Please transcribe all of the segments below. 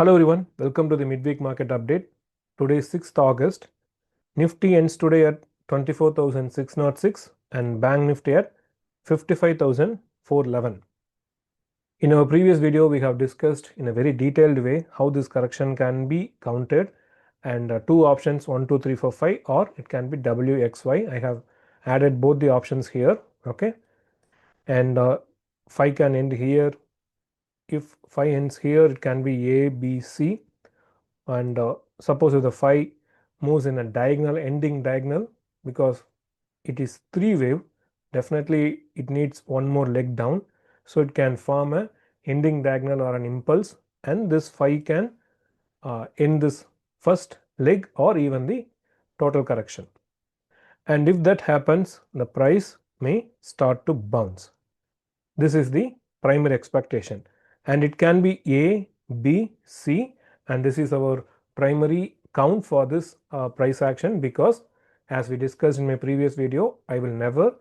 Hello everyone, welcome to the midweek market update. Today is 6th August. Nifty ends today at 24,606 and Bank Nifty at 55,411. In our previous video, we have discussed in a very detailed way how this correction can be counted, and two options 1, 2, 3, 4, 5, or it can be WXY. I have added both the options here. Okay, and 5 can end here. If 5 ends here, it can be A, B, C. And suppose if the phi moves in a diagonal, ending diagonal, because it is three wave, definitely it needs one more leg down, so it can form a ending diagonal or an impulse, and this phi can end this first leg or even the total correction. And if that happens, the price may start to bounce. This is the primary expectation, and it can be A, B, C, and this is our primary count for this price action, because as we discussed in my previous video, I will never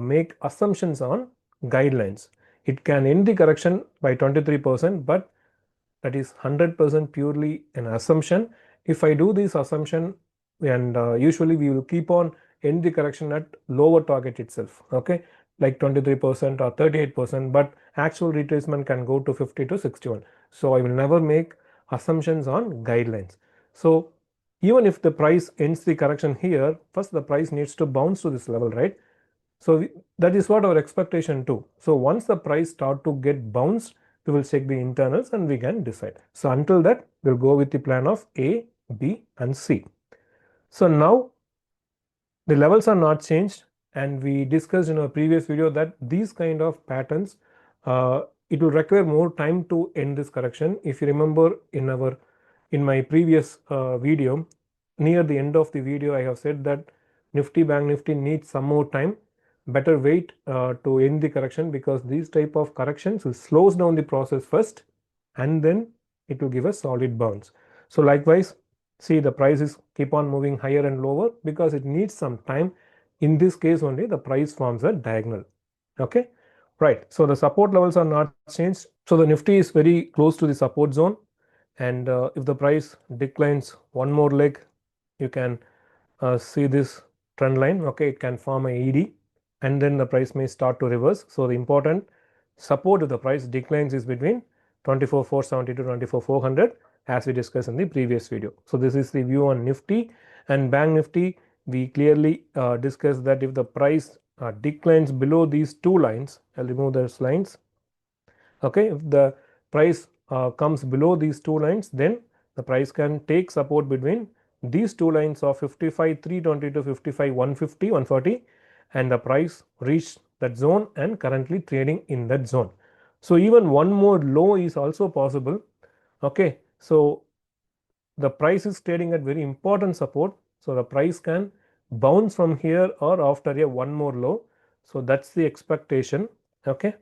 make assumptions on guidelines. It can end the correction by 23%, but that is 100% purely an assumption. If I do this assumption, and usually we will keep on end the correction at lower target itself, okay, like 23% or 38%, but actual retracement can go to 50 to 61. So I will never make assumptions on guidelines. So even if the price ends the correction here, first the price needs to bounce to this level, right? So that is what our expectation too. So once the price start to get bounced, we will check the internals and we can decide. So until that, we'll go with the plan of A, B and C. So now the levels are not changed, and we discussed in our previous video that these kind of patterns, it will require more time to end this correction. If you remember in my previous video, near the end of the video, I have said that Nifty, Bank Nifty needs some more time. Better wait to end the correction, because these type of corrections will slows down the process first, and then it will give a solid bounce. So likewise, see, the prices keep on moving higher and lower because it needs some time. In this case only, the price forms a diagonal. Okay, right. So the support levels are not changed. So the Nifty is very close to the support zone, and if the price declines one more leg, you can see this trend line. Okay, it can form a ED, and then the price may start to reverse. So the important support if the price declines is between 24,470 to 24,400, as we discussed in the previous video. So this is the view on Nifty. And Bank Nifty, we clearly discussed that if the price declines below these two lines, I'll remove those lines. Okay, if the price comes below these two lines, then the price can take support between these two lines of 55,320 to 55,150, 140, and the price reached that zone and currently trading in that zone. So even one more low is also possible. Okay, so the price is trading at very important support, so the price can bounce from here or after a one more low. So that's the expectation. Okay,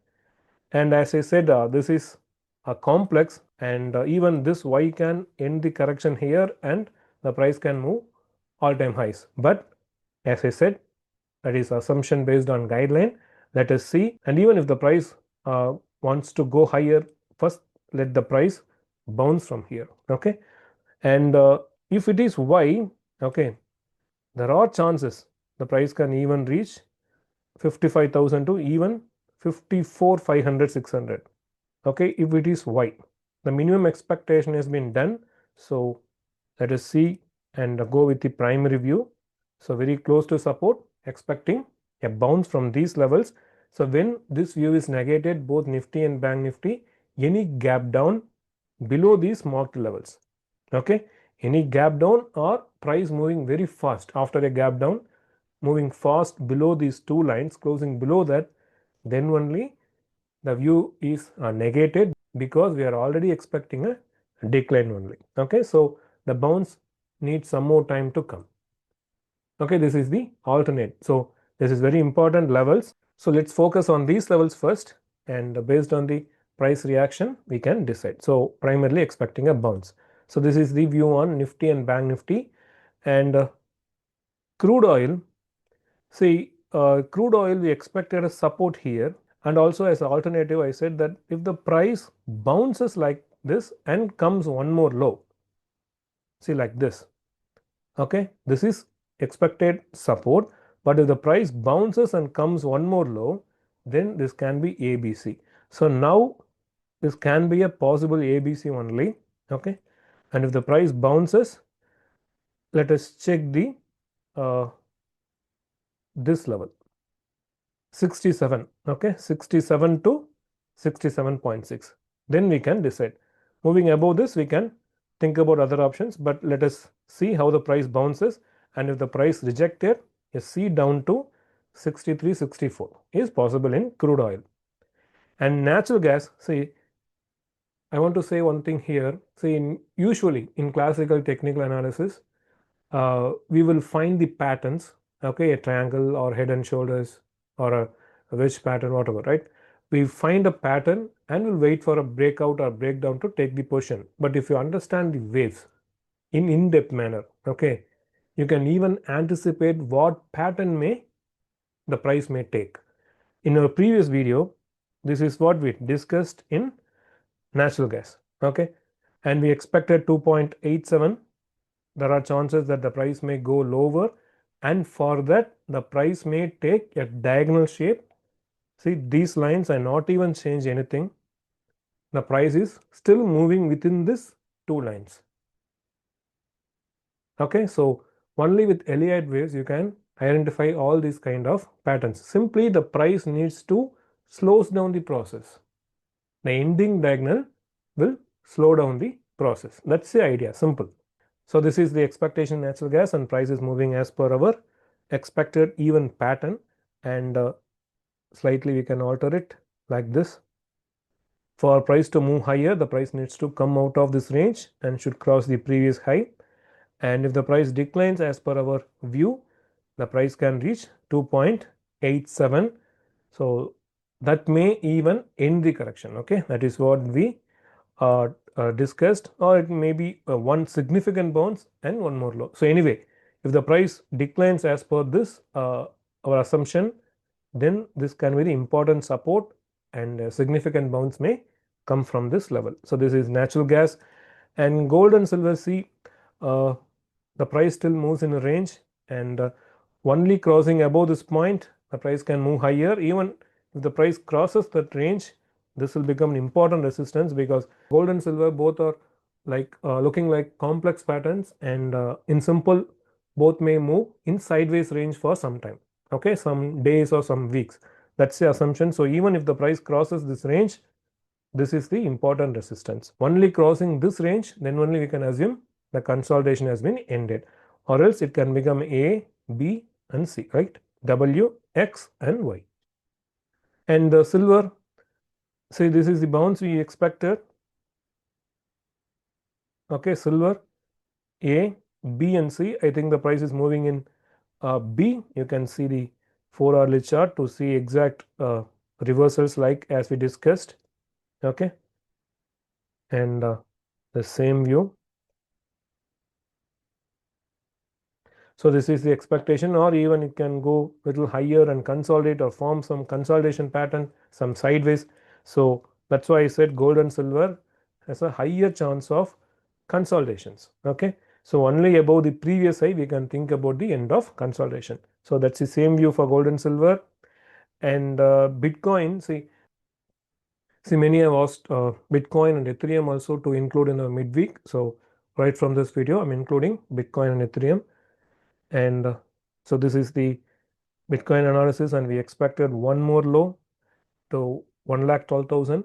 and as I said, this is a complex, and even this Y can end the correction here and the price can move all-time highs. But as I said, that is assumption based on guideline. Let us see, and even if the price wants to go higher, first let the price bounce from here. Okay, and if it is Y, okay, there are chances the price can even reach 55,000 to even 54,500, 600. Okay, if it is Y, the minimum expectation has been done. So let us see and go with the primary view. So very close to support, expecting a bounce from these levels. So when this view is negated, both Nifty and Bank Nifty, any gap down below these marked levels. Okay, any gap down or price moving very fast after a gap down, moving fast below these two lines, closing below that, then only the view is negated, because we are already expecting a decline only. Okay, so the bounce needs some more time to come. Okay, this is the alternate. So this is very important levels. So let's focus on these levels first, and based on the price reaction we can decide. So primarily expecting a bounce. So this is the view on Nifty and Bank Nifty. And crude oil, see, crude oil, we expected a support here, and also as an alternative I said that if the price bounces like this and comes one more low, see like this. Okay, this is expected support, but if the price bounces and comes one more low, then this can be ABC. So now this can be a possible ABC only. Okay, and if the price bounces, let us check the this level 67. Okay, 67 to 67.6, then we can decide. Moving above this, we can think about other options, but let us see how the price bounces, and if the price rejected, a C down to 63, 64 is possible in crude oil. And natural gas, see, I want to say one thing here. See, usually in classical technical analysis, we will find the patterns, okay, a triangle or head and shoulders or a wedge pattern, whatever, right? We find a pattern and we'll wait for a breakout or breakdown to take the position. But if you understand the waves in in-depth manner, okay, you can even anticipate what pattern the price may take. In our previous video, this is what we discussed in natural gas, okay, and we expected 2.87. There are chances that the price may go lower, and for that the price may take a diagonal shape. See, these lines are not even changed anything. The price is still moving within this two lines. Okay, so only with Elliott waves you can identify all these kind of patterns. Simply the price needs to slows down the process. The ending diagonal will slow down the process. That's the idea, simple. So this is the expectation natural gas, and price is moving as per our expected even pattern, and slightly we can alter it like this. For price to move higher, the price needs to come out of this range and should cross the previous high, and if the price declines as per our view, the price can reach 2.87. so that may even end the correction. Okay, that is what we discussed, or it may be one significant bounce and one more low. So anyway, if the price declines as per this our assumption, then this can be the important support, and a significant bounce may come from this level. So this is natural gas. And gold and silver, see, the price still moves in a range, and only crossing above this point the price can move higher. Even if the price crosses that range, this will become an important resistance, because gold and silver both are like looking like complex patterns, and in simple both may move in sideways range for some time, okay, some days or some weeks. That's the assumption. So even if the price crosses this range, this is the important resistance. Only crossing this range, then only we can assume the consolidation has been ended, or else it can become A, B and C, right? W, X and Y. And the silver, say this is the bounce we expected. Okay, silver A, B and C. I think the price is moving in B. You can see the 4-hourly chart to see exact reversals like as we discussed. Okay, and the same view. So this is the expectation, or even it can go little higher and consolidate or form some consolidation pattern, some sideways. So that's why I said gold and silver has a higher chance of consolidations. Okay, so only above the previous high we can think about the end of consolidation. So that's the same view for gold and silver. And Bitcoin, see many have asked Bitcoin and Ethereum also to include in a midweek. So right from this video I'm including Bitcoin and Ethereum. And so this is the Bitcoin analysis, and we expected one more low to 1,12,000,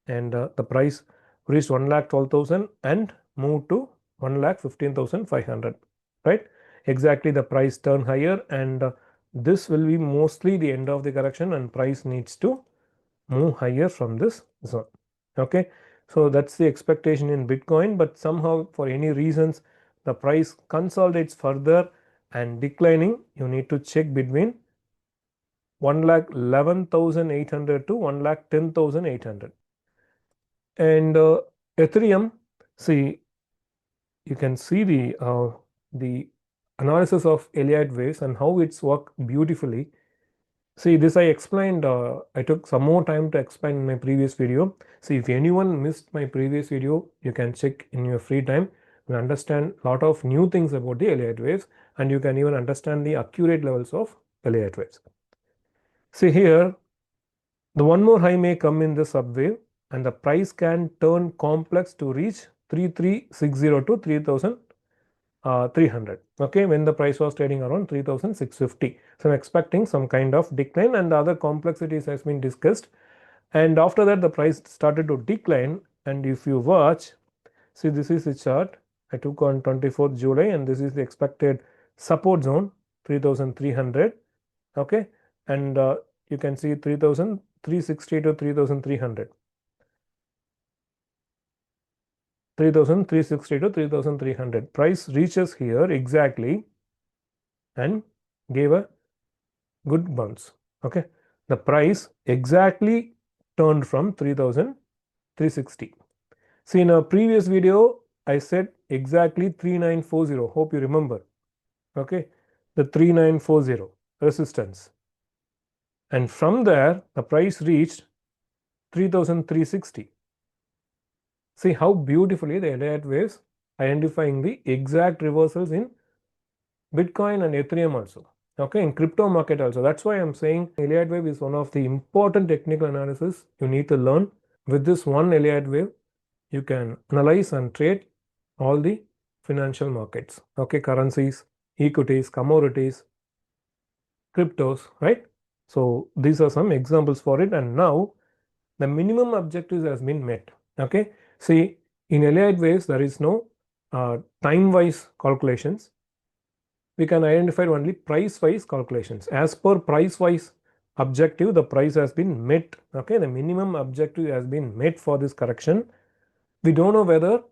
and the price reached 1,12,000 and moved to 1,15,500, right? Exactly, the price turned higher, and this will be mostly the end of the correction, and price needs to move higher from this zone. Okay, so that's the expectation in Bitcoin, but somehow for any reasons the price consolidates further and declining, you need to check between 1,11,800 to 1,10,800. And Ethereum, see, you can see the analysis of Elliott waves and how it's worked beautifully. See, this I explained, I took some more time to explain in my previous video. See, if anyone missed my previous video, you can check in your free time. You understand a lot of new things about the Elliott waves, and you can even understand the accurate levels of Elliott waves. See here, the one more high may come in the subwave, and the price can turn complex to reach 3360 to 3300. Okay, when the price was trading around 3650. So I'm expecting some kind of decline, and the other complexities has been discussed. And after that, the price started to decline. And if you watch, see, this is the chart I took on 24th July, and this is the expected support zone 3300. Okay, and you can see 3360 to 3300. 3360 to 3300. Price reaches here exactly and gave a good bounce. Okay, the price exactly turned from 3360. See, in a previous video I said exactly 3940. Hope you remember. Okay, the 3940 resistance, and from there the price reached 3360. See how beautifully the Elliott waves identifying the exact reversals in Bitcoin and Ethereum also. Okay, in crypto market also. That's why I'm saying Elliott wave is one of the important technical analysis you need to learn. With this one Elliott wave, you can analyze and trade all the financial markets. Okay, currencies, equities, commodities, cryptos, right? So these are some examples for it. And now the minimum objectives has been met. Okay, see, in Elliott waves there is no time-wise calculations. We can identify only price-wise calculations. As per price-wise objective, the price has been met. Okay, the minimum objective has been met for this correction. We don't know whether,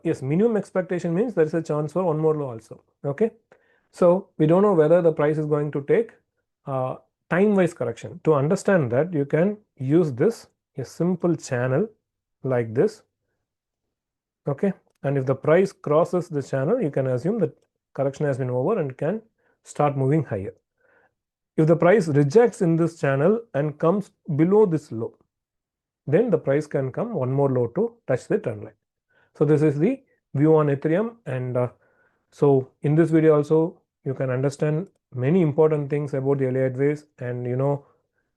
yes, minimum expectation means there is a chance for one more low also. Okay, so we don't know whether the price is going to take time-wise correction. To understand that, you can use this, a simple channel like this. Okay, and if the price crosses the channel, you can assume that correction has been over and can start moving higher. If the price rejects in this channel and comes below this low, then the price can come one more low to touch the trend line. So this is the view on Ethereum, and so in this video also you can understand many important things about the Elliott waves, and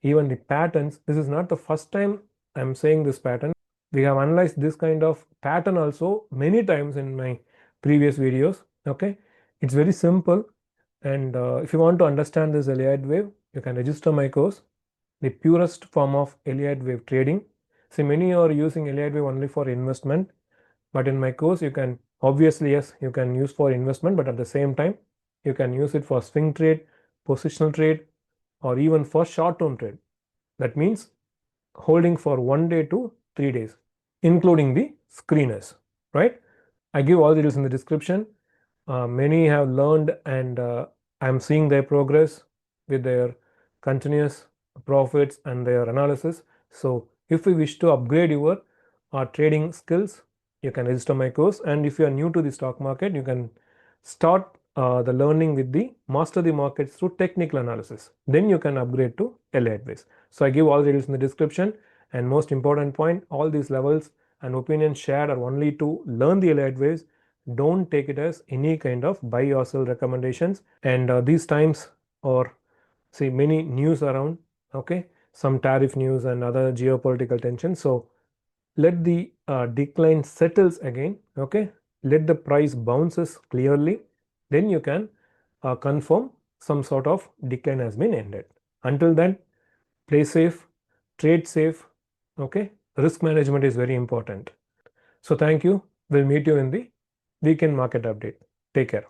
even the patterns. This is not the first time I'm saying this pattern. We have analyzed this kind of pattern also many times in my previous videos. Okay, it's very simple, and if you want to understand this Elliott wave, you can register my course, the purest form of Elliott wave trading. See, many are using Elliott wave only for investment, but in my course you can, obviously, yes, you can use for investment, but at the same time you can use it for swing trade, positional trade, or even for short-term trade. That means holding for 1 day to 3 days, including the screeners, right? I give all the details in the description. Many have learned, and I'm seeing their progress with their continuous profits and their analysis. So if you wish to upgrade your trading skills, you can register my course. And if you are new to the stock market, you can start the learning with the master the markets through technical analysis. Then you can upgrade to Elliott waves. So I give all the details in the description. And most important point, all these levels and opinions shared are only to learn the Elliott waves. Don't take it as any kind of buy or sell recommendations. And these times, or see, many news around, okay, some tariff news and other geopolitical tensions. So let the decline settles again. Okay, let the price bounces clearly, then you can confirm some sort of decline has been ended. Until then, play safe, trade safe. Okay, risk management is very important. So thank you. We'll meet you in the weekend market update. Take care.